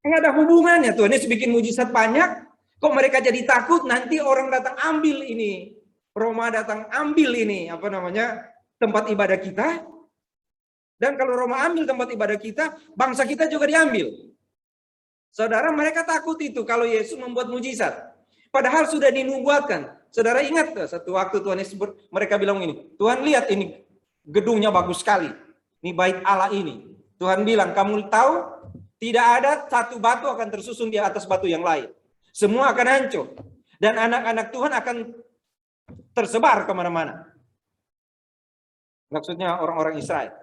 Nggak ada hubungannya. Tuhan Yesus bikin mujizat banyak, kok mereka jadi takut, nanti orang datang ambil ini. Roma datang ambil ini, apa namanya, tempat ibadah kita. Dan kalau Roma ambil tempat ibadah kita, bangsa kita juga diambil. Saudara, mereka takut itu kalau Yesus membuat mujizat. Padahal sudah dinubuatkan. Saudara ingat satu waktu Tuhan Yesus mereka bilang ini, Tuhan lihat ini gedungnya bagus sekali. Ini bait Allah ini. Tuhan bilang, kamu tahu tidak ada satu batu akan tersusun di atas batu yang lain. Semua akan hancur. Dan anak-anak Tuhan akan tersebar kemana-mana. Maksudnya orang-orang Israel.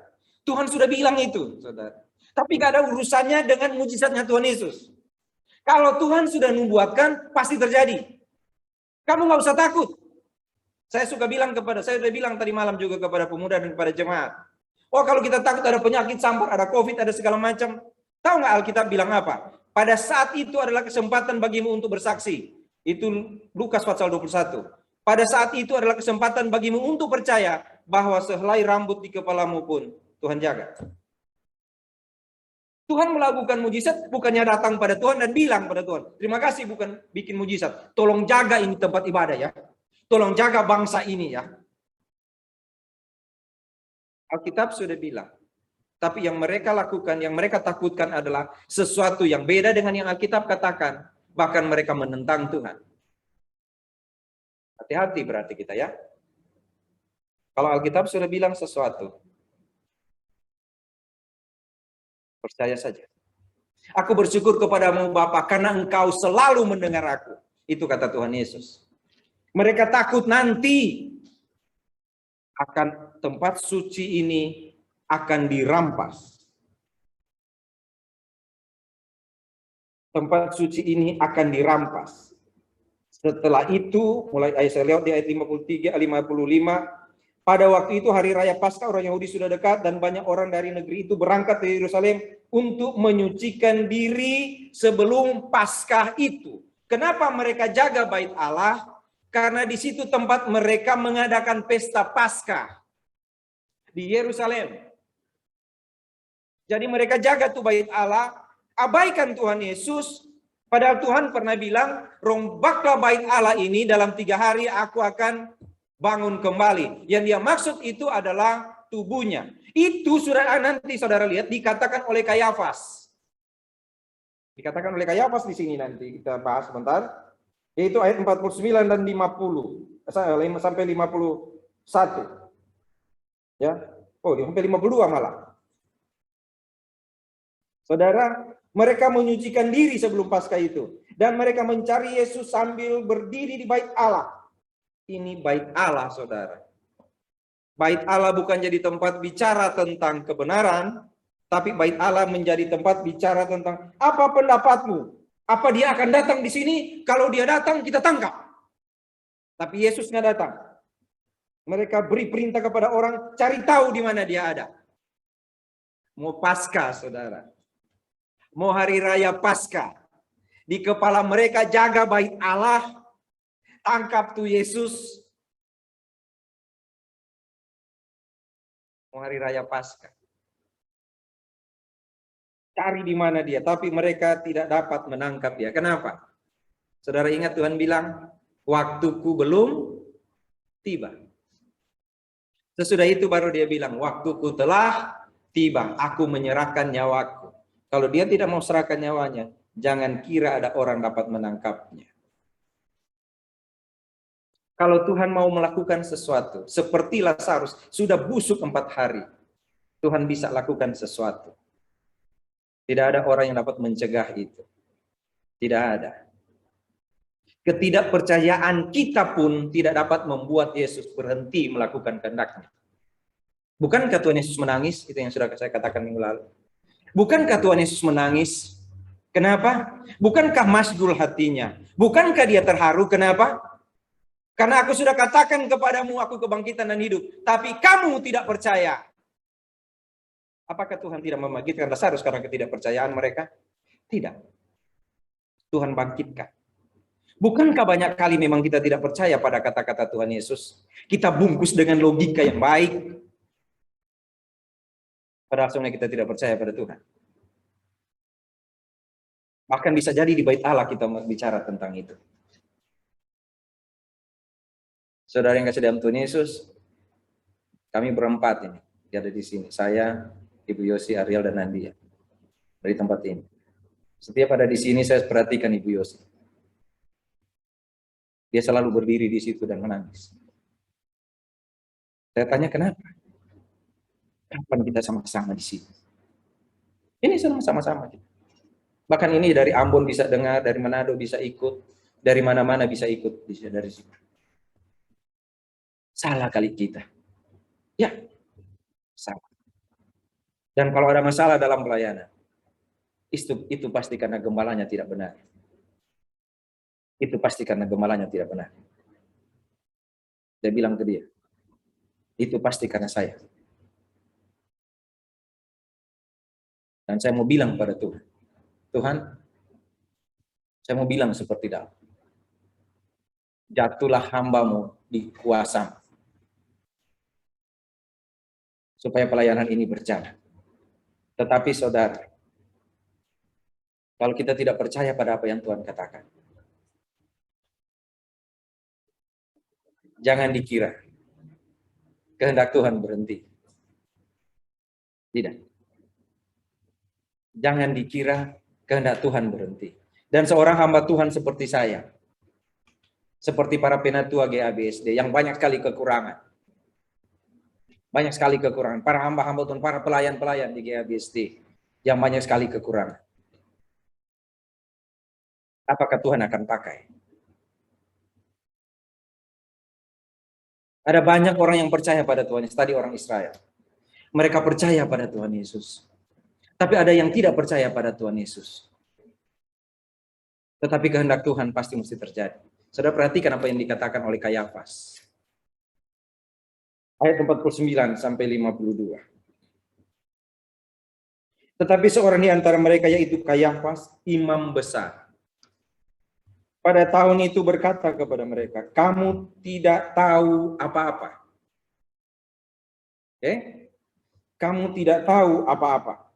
Tuhan sudah bilang itu, saudara. Tapi gak ada urusannya dengan mujizatnya Tuhan Yesus. Kalau Tuhan sudah nubuatkan, pasti terjadi. Kamu gak usah takut. Saya sudah bilang tadi malam juga kepada pemuda dan kepada jemaat. Oh, kalau kita takut ada penyakit sampar, ada COVID, ada segala macam. Tahu nggak Alkitab bilang apa? Pada saat itu adalah kesempatan bagimu untuk bersaksi. Itu Lukas pasal 21. Pada saat itu adalah kesempatan bagimu untuk percaya bahwa sehelai rambut di kepalamu pun Tuhan jaga. Tuhan melakukan mujizat bukannya datang pada Tuhan dan bilang pada Tuhan, terima kasih bukan bikin mujizat. Tolong jaga ini tempat ibadah ya. Tolong jaga bangsa ini ya. Alkitab sudah bilang. Tapi yang mereka lakukan, yang mereka takutkan adalah sesuatu yang beda dengan yang Alkitab katakan. Bahkan mereka menentang Tuhan. Hati-hati berarti kita ya. Kalau Alkitab sudah bilang sesuatu, percaya saja. Aku bersyukur kepadamu Bapa karena engkau selalu mendengar aku. Itu kata Tuhan Yesus. Mereka takut nanti akan tempat suci ini akan dirampas. Tempat suci ini akan dirampas. Setelah itu, mulai saya lihat di ayat 53, 55, pada waktu itu hari raya Paskah orang Yahudi sudah dekat dan banyak orang dari negeri itu berangkat ke Yerusalem untuk menyucikan diri sebelum Paskah itu. Kenapa mereka jaga bait Allah? Karena di situ tempat mereka mengadakan pesta Paskah di Yerusalem. Jadi mereka jaga tuh bait Allah, abaikan Tuhan Yesus. Padahal Tuhan pernah bilang, rombaklah bait Allah ini dalam 3 hari aku akan bangun kembali. Yang dia maksud itu adalah tubuhnya. Itu sudah nanti saudara lihat dikatakan oleh Kayafas. Dikatakan oleh Kayafas di sini nanti kita bahas sebentar. Yaitu ayat 49 dan 50 sampai 51. Ya. Oh, sampai 52 malah. Saudara, mereka menyucikan diri sebelum Paskah itu. Dan mereka mencari Yesus sambil berdiri di bait Allah. Ini bait Allah, saudara. Bait Allah bukan jadi tempat bicara tentang kebenaran, tapi bait Allah menjadi tempat bicara tentang apa pendapatmu. Apa dia akan datang di sini? Kalau dia datang, kita tangkap. Tapi Yesus nggak datang. Mereka beri perintah kepada orang, cari tahu di mana dia ada. Mau Paskah, saudara. Mau hari raya Paskah. Di kepala mereka jaga bait Allah. Tangkap tuh Yesus. Mau hari raya Paskah. Cari di mana dia. Tapi mereka tidak dapat menangkap dia. Kenapa? Saudara ingat Tuhan bilang, waktuku belum tiba. Sesudah itu baru dia bilang, waktuku telah tiba. Aku menyerahkan nyawaku. Kalau dia tidak mau serahkan nyawanya, jangan kira ada orang dapat menangkapnya. Kalau Tuhan mau melakukan sesuatu, seperti Lazarus, sudah busuk 4 hari. Tuhan bisa lakukan sesuatu. Tidak ada orang yang dapat mencegah itu. Tidak ada. Ketidakpercayaan kita pun tidak dapat membuat Yesus berhenti melakukan kehendaknya. Bukankah Tuhan Yesus menangis? Itu yang sudah saya katakan minggu lalu. Bukankah Tuhan Yesus menangis? Kenapa? Bukankah masjul hatinya? Bukankah dia terharu? Kenapa? Karena aku sudah katakan kepadamu, aku kebangkitan dan hidup. Tapi kamu tidak percaya. Apakah Tuhan tidak membangkitkan Lazarus karena ketidakpercayaan mereka? Tidak. Tuhan bangkitkan. Bukankah banyak kali memang kita tidak percaya pada kata-kata Tuhan Yesus? Kita bungkus dengan logika yang baik. Padahal sebenarnya kita tidak percaya pada Tuhan. Bahkan bisa jadi di bait Allah kita bicara tentang itu. Saudara yang kasih dalam Tuhan Yesus, kami berempat ini, ada di sini. Saya, Ibu Yosi, Ariel, dan Nandia. Dari tempat ini. Setiap ada di sini saya perhatikan Ibu Yosi. Dia selalu berdiri di situ dan menangis. Saya tanya kenapa? Kapan kita sama-sama di sini? Ini sama-sama. Bahkan ini dari Ambon bisa dengar, dari Manado bisa ikut, dari mana-mana bisa ikut dari situ. Salah kali kita. Ya, salah. Dan kalau ada masalah dalam pelayanan, itu pasti karena gembalanya tidak benar. Itu pasti karena gembalanya tidak benar. Saya bilang ke dia, itu pasti karena saya. Dan saya mau bilang pada Tuhan, Tuhan, saya mau bilang seperti Daud. Jatuhlah hambamu di kuasa, supaya pelayanan ini berjalan. Tetapi saudara, kalau kita tidak percaya pada apa yang Tuhan katakan, jangan dikira kehendak Tuhan berhenti. Tidak. Jangan dikira kehendak Tuhan berhenti. Dan seorang hamba Tuhan seperti saya, seperti para penatua GABSD yang banyak sekali kekurangan. Banyak sekali kekurangan. Para hamba-hamba Tuhan, para pelayan-pelayan di GABSD yang banyak sekali kekurangan. Apakah Tuhan akan pakai? Ada banyak orang yang percaya pada Tuhan Yesus. Tadi orang Israel. Mereka percaya pada Tuhan Yesus. Tapi ada yang tidak percaya pada Tuhan Yesus. Tetapi kehendak Tuhan pasti mesti terjadi. Saudara perhatikan apa yang dikatakan oleh Kayafas. Ayat 49 sampai 52. Tetapi seorang di antara mereka yaitu Kayafas, imam besar, pada tahun itu berkata kepada mereka, kamu tidak tahu apa-apa. Kamu tidak tahu apa-apa.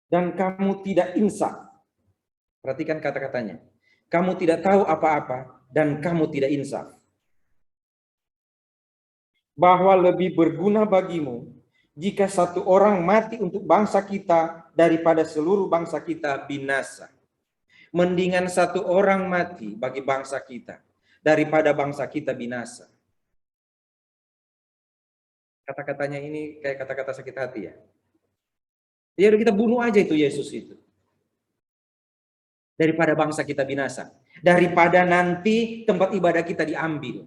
Dan kamu tidak insaf. Perhatikan kata-katanya. Kamu tidak tahu apa-apa dan kamu tidak insaf. Bahwa lebih berguna bagimu jika satu orang mati untuk bangsa kita daripada seluruh bangsa kita binasa. Mendingan satu orang mati bagi bangsa kita daripada bangsa kita binasa. Kata-katanya ini kayak kata-kata sakit hati ya. Ya udah kita bunuh aja itu Yesus itu. Daripada bangsa kita binasa. Daripada nanti tempat ibadah kita diambil.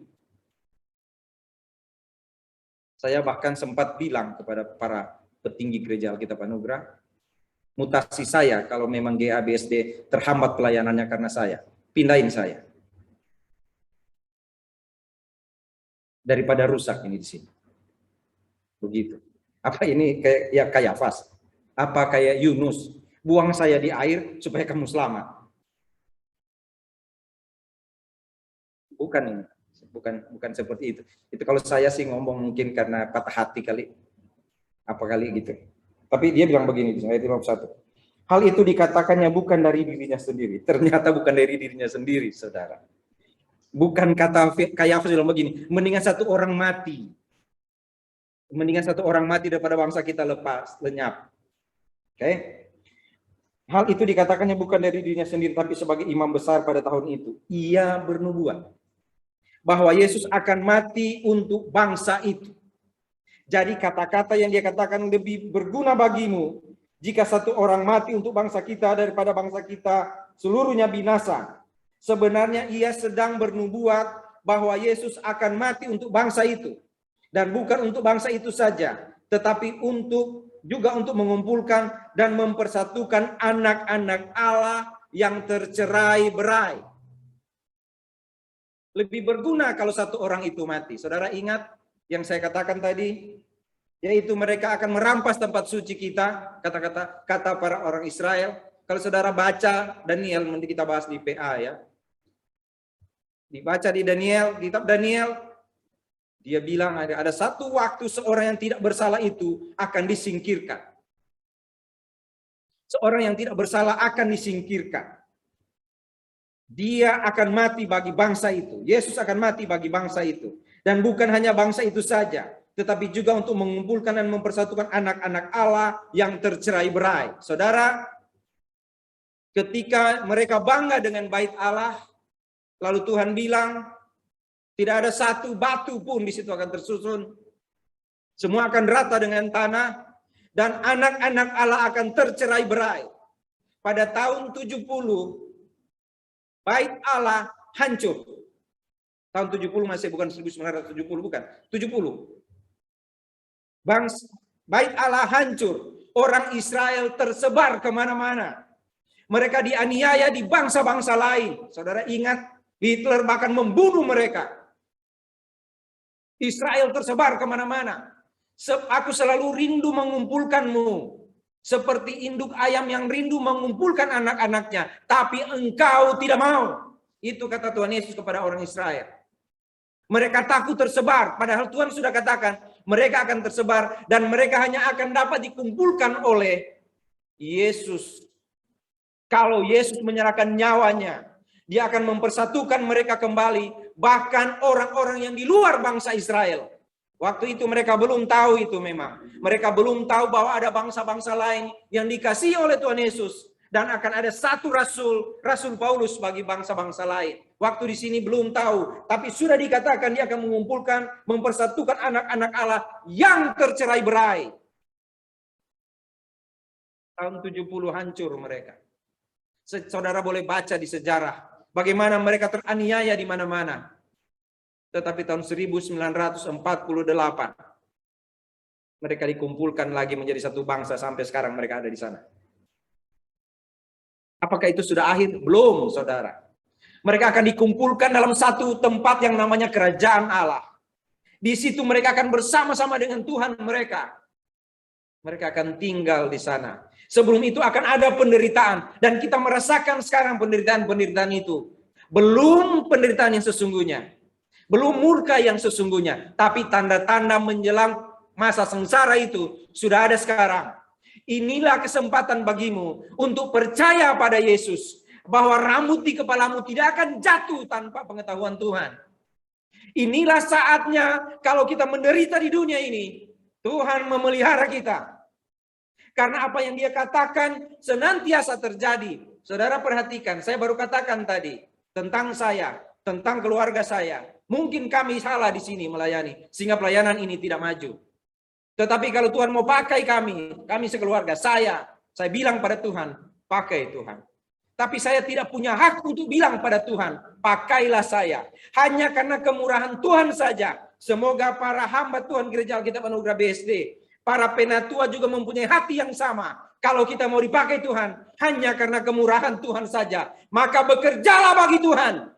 Saya bahkan sempat bilang kepada para petinggi gereja Alkitab Anugerah, mutasi saya kalau memang GABSD terhambat pelayanannya karena saya, pindahin saya. Daripada rusak ini di sini. Begitu. Apa ini kayak ya Kayafas? Apa kayak Yunus? Buang saya di air supaya kamu selamat. Bukan seperti itu. Itu kalau saya sih ngomong mungkin karena patah hati kali. Apa kali gitu. Tapi dia bilang begini di ayat 51. Hal itu dikatakannya bukan dari dirinya sendiri. Ternyata bukan dari dirinya sendiri, saudara. Bukan kata Kayafas bilang begini, mendingan satu orang mati. Mendingan satu orang mati daripada bangsa kita lenyap. Oke? Hal itu dikatakannya bukan dari dirinya sendiri, tapi sebagai imam besar pada tahun itu. Ia bernubuat bahwa Yesus akan mati untuk bangsa itu. Jadi kata-kata yang dia katakan lebih berguna bagimu jika satu orang mati untuk bangsa kita daripada bangsa kita seluruhnya binasa. Sebenarnya ia sedang bernubuat bahwa Yesus akan mati untuk bangsa itu. Dan bukan untuk bangsa itu saja, tetapi juga untuk mengumpulkan dan mempersatukan anak-anak Allah yang tercerai-berai. Lebih berguna kalau satu orang itu mati. Saudara ingat yang saya katakan tadi, yaitu mereka akan merampas tempat suci kita, kata para orang Israel. Kalau saudara baca Daniel, nanti kita bahas di PA ya. Dibaca di Daniel, di kitab Daniel, dia bilang ada satu waktu seorang yang tidak bersalah itu akan disingkirkan. Seorang yang tidak bersalah akan disingkirkan. Dia akan mati bagi bangsa itu. Yesus akan mati bagi bangsa itu. Dan bukan hanya bangsa itu saja, tetapi juga untuk mengumpulkan dan mempersatukan anak-anak Allah yang tercerai-berai. Saudara, ketika mereka bangga dengan bait Allah, lalu Tuhan bilang, tidak ada satu batu pun di situ akan tersusun. Semua akan rata dengan tanah, dan anak-anak Allah akan tercerai-berai. Pada tahun 70, bait Allah hancur. Tahun 70 masih bukan 1970, bukan. 70. Bait Allah hancur. Orang Israel tersebar kemana-mana. Mereka dianiaya di bangsa-bangsa lain. Saudara ingat, Hitler bahkan membunuh mereka. Israel tersebar kemana-mana. Aku selalu rindu mengumpulkanmu. Seperti induk ayam yang rindu mengumpulkan anak-anaknya. Tapi engkau tidak mau. Itu kata Tuhan Yesus kepada orang Israel. Mereka takut tersebar. Padahal Tuhan sudah katakan. Mereka akan tersebar. Dan mereka hanya akan dapat dikumpulkan oleh Yesus. Kalau Yesus menyerahkan nyawanya. Dia akan mempersatukan mereka kembali. Bahkan orang-orang yang di luar bangsa Israel. Waktu itu mereka belum tahu itu memang. Mereka belum tahu bahwa ada bangsa-bangsa lain yang dikasihi oleh Tuhan Yesus. Dan akan ada satu rasul, Rasul Paulus bagi bangsa-bangsa lain. Waktu di sini belum tahu. Tapi sudah dikatakan dia akan mengumpulkan, mempersatukan anak-anak Allah yang tercerai-berai. Tahun 70 hancur mereka. Saudara boleh baca di sejarah. Bagaimana mereka teraniaya di mana-mana. Tetapi tahun 1948 mereka dikumpulkan lagi menjadi satu bangsa, sampai sekarang mereka ada di sana. Apakah itu sudah akhir? Belum, saudara. Mereka akan dikumpulkan dalam satu tempat yang namanya kerajaan Allah. Di situ mereka akan bersama-sama dengan Tuhan mereka. Mereka akan tinggal di sana. Sebelum itu akan ada penderitaan. Dan kita merasakan sekarang penderitaan-penderitaan itu. Belum penderitaan yang sesungguhnya. Belum murka yang sesungguhnya. Tapi tanda-tanda menjelang masa sengsara itu sudah ada sekarang. Inilah kesempatan bagimu untuk percaya pada Yesus. Bahwa rambut di kepalamu tidak akan jatuh tanpa pengetahuan Tuhan. Inilah saatnya kalau kita menderita di dunia ini. Tuhan memelihara kita. Karena apa yang dia katakan senantiasa terjadi. Saudara perhatikan, saya baru katakan tadi. Tentang saya, tentang keluarga saya. Mungkin kami salah di sini melayani. Sehingga pelayanan ini tidak maju. Tetapi kalau Tuhan mau pakai kami sekeluarga, saya bilang pada Tuhan, pakai Tuhan. Tapi saya tidak punya hak untuk bilang pada Tuhan, pakailah saya. Hanya karena kemurahan Tuhan saja. Semoga para hamba Tuhan Gereja Alkitab Anugerah BSD, para penatua juga mempunyai hati yang sama. Kalau kita mau dipakai Tuhan, hanya karena kemurahan Tuhan saja. Maka bekerjalah bagi Tuhan.